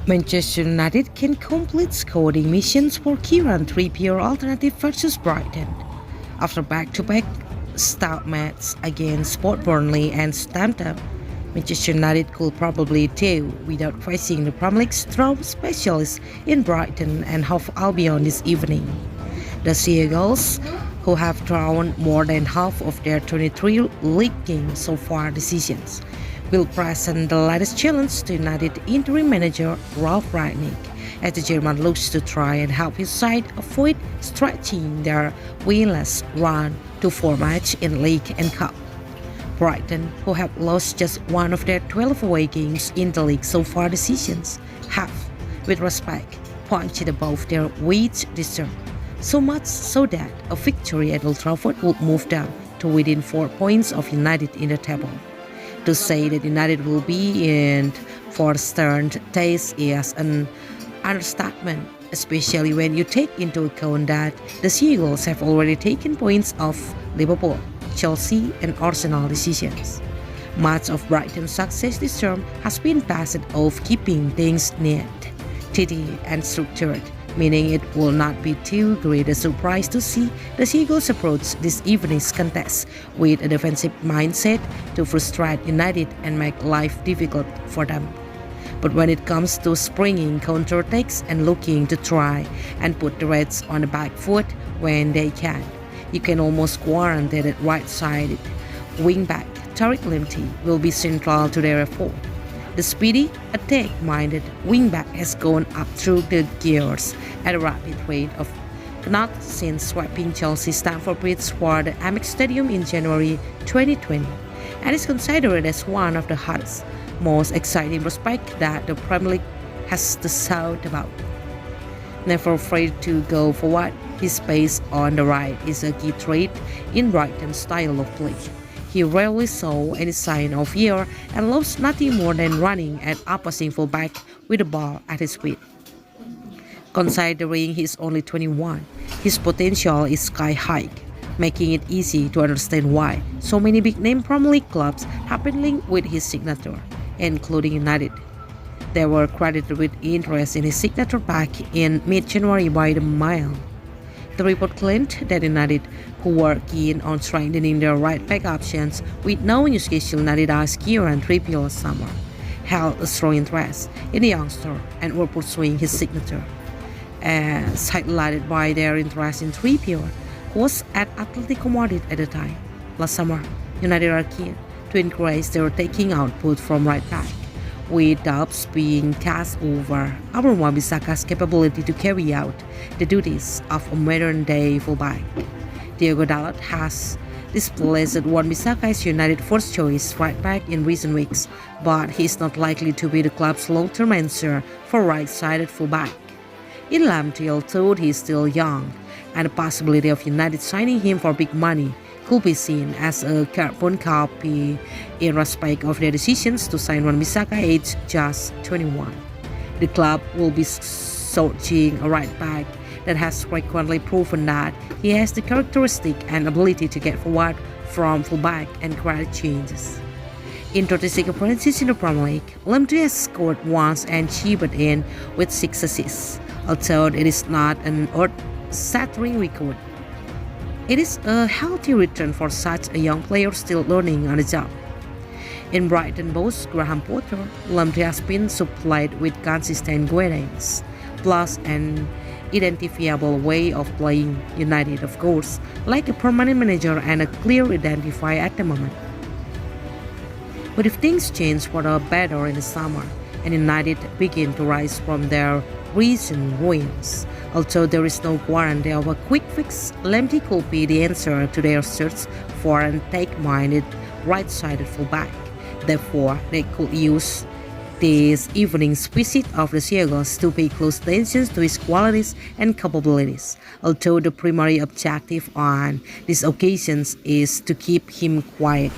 Manchester United can complete scouting missions for Kieran Trippier alternative versus Brighton. After back-to-back stalemates against both Burnley and Southampton, Manchester United could probably do without facing the Premier League's top specialists in Brighton and Hove Albion this evening. The Seagulls, who have drawn more than half of their 23 league games so far this season, will present the latest challenge to United interim manager Ralf Rangnick as the German looks to try and help his side avoid stretching their winless run to 4 matches in league and cup. Brighton, who have lost just one of their 12 away games in the league so far this season, have, with respect, punched above their weight this term, so much so that a victory at Old Trafford would move them to within 4 points of United in the table. To say that United will be in for stern days is an understatement, especially when you take into account that the Seagulls have already taken points off Liverpool, Chelsea and Arsenal decisions. Much of Brighton's success this term has been passed off keeping things neat, tidy and structured, meaning it will not be too great a surprise to see the Seagulls approach this evening's contest with a defensive mindset to frustrate United and make life difficult for them. But when it comes to springing counterattacks and looking to try and put the Reds on the back foot when they can, you can almost guarantee that right-sided wing-back Tariq Lamptey will be central to their effort. The speedy, attack-minded wingback has gone up through the gears at a rapid rate of not since swapping Chelsea's Stamford Bridge for the Amex Stadium in January 2020, and is considered as one of the hottest, most exciting prospects that the Premier League has to shout about. Never afraid to go forward, his pace on the right is a key trait in Brighton's style of play. He rarely saw any sign of fear and loves nothing more than running at opposing fullback with the ball at his feet. Considering he's only 21, his potential is sky high, making it easy to understand why so many big-name Premier League clubs have been linked with his signature, including United. They were credited with interest in his signature back in mid-January by the Mail. The report claimed that United, who were keen on strengthening their right-back options with no new schedule United as Kieran Trippier last summer, held a strong interest in the youngster and were pursuing his signature. As highlighted by their interest in Trippier, who was at Atletico Madrid at the time. Last summer, United are keen to increase their taking output from right-back, with doubts being cast over Abraham Wan-Bissaka's capability to carry out the duties of a modern-day fullback. Diego Dalot has displaced Wan-Bissaka as United's first-choice right-back in recent weeks, but he is not likely to be the club's long-term answer for right-sided fullback. In Lamptey, although he is still young, and the possibility of United signing him for big money could be seen as a carbon copy in respect of their decisions to sign Wan-Bissaka aged just 21. The club will be searching a right back that has frequently proven that he has the characteristic and ability to get forward from fullback and create changes. In 36 appearances in the Premier League, Lamptey has scored once and chipped in with 6 assists, although it is not an earth-shattering record. It is a healthy return for such a young player still learning on the job. In Brighton boss Graham Potter, Lamptey has been supplied with consistent guidance, plus an identifiable way of playing. United, of course, like a permanent manager and a clear identifier at the moment. But if things change for the better in the summer, and United begin to rise from their recent ruins, although there is no guarantee of a quick fix, Lamptey could be the answer to their search for an attack-minded right-sided fullback. Therefore, they could use this evening's visit of the Seagulls to pay close attention to his qualities and capabilities, although the primary objective on these occasions is to keep him quiet.